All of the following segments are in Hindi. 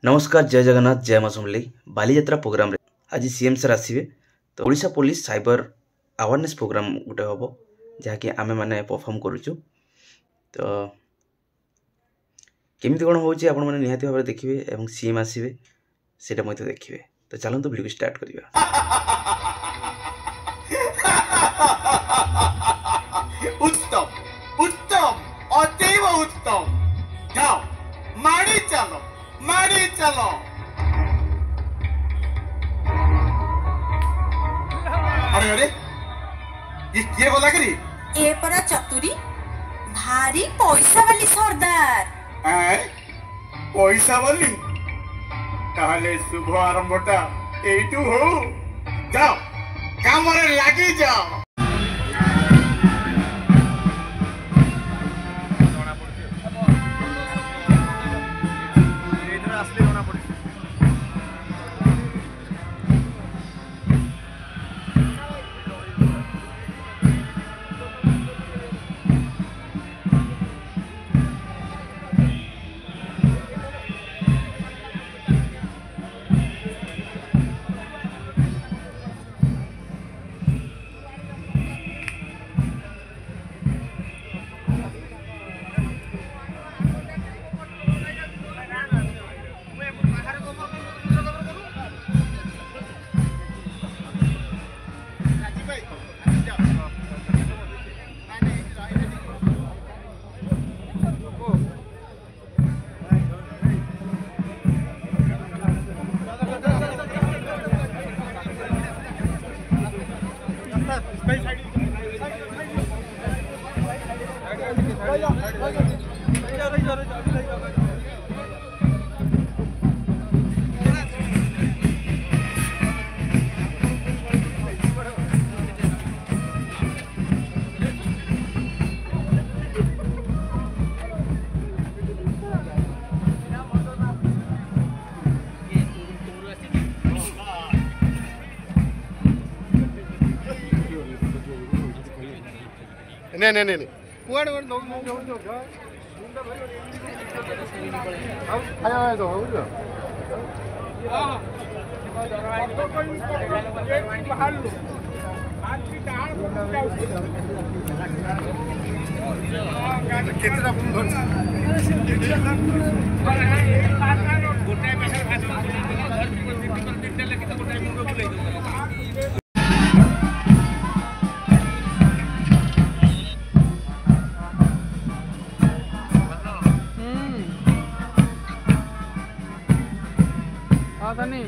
नमस्कार जय जगन्नाथ जय माँ समलेई बालीजात्रा प्रोग्राम आज सीएम सर आसवे तो Odisha police cyber awareness program गोटे हम जहाँकि आमे माने परफॉर्म करूँ तो केमी कौन हो निहाती भाव देखिए और सीएम आसवे से देखिए तो चलते वीडियो स्टार्ट करवा। उत्तम उत्तम अतीव उत्तम जाओ मारी चलो अरे अरे ये किए बोला करी ए परा चतुरी भारी पैसा वाली सरदार पैसा वाली ताले शुभ आरंभटा एटू हो जाओ काम रे लागी जाओ। नहीं कुआड़े वन दो आया तो हो गया कितना नहीं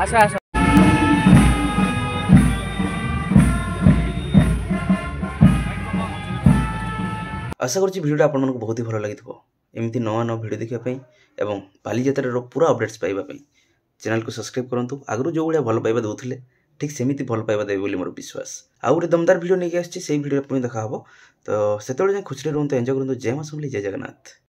अच्छा अच्छा आशा करुँच भिडियोटा आपको बहुत ही भल लगी एमती नवा नवा भिडियो देखापी और बालीजात्रार पूरा अपडेट्स पाइबापी चैनल को सब्सक्राइब करूँ। आगु जो भाया भल पाइबा दूसरे ठीक सेमती भल पाइबा देवे मोर विश्वास। आउ गोटे दमदार भिडियो नहीं आसी भिडियो पुणी देखा। ତ ସେତେବେଳେ ଯାଏଁ ଖୁସିରେ ରୁହନ୍ତୁ, ଏନ୍ଜୟ କରନ୍ତୁ। ଜୟ ମା ସମଲେଇ, ଜୟ ଜଗନ୍ନାଥ।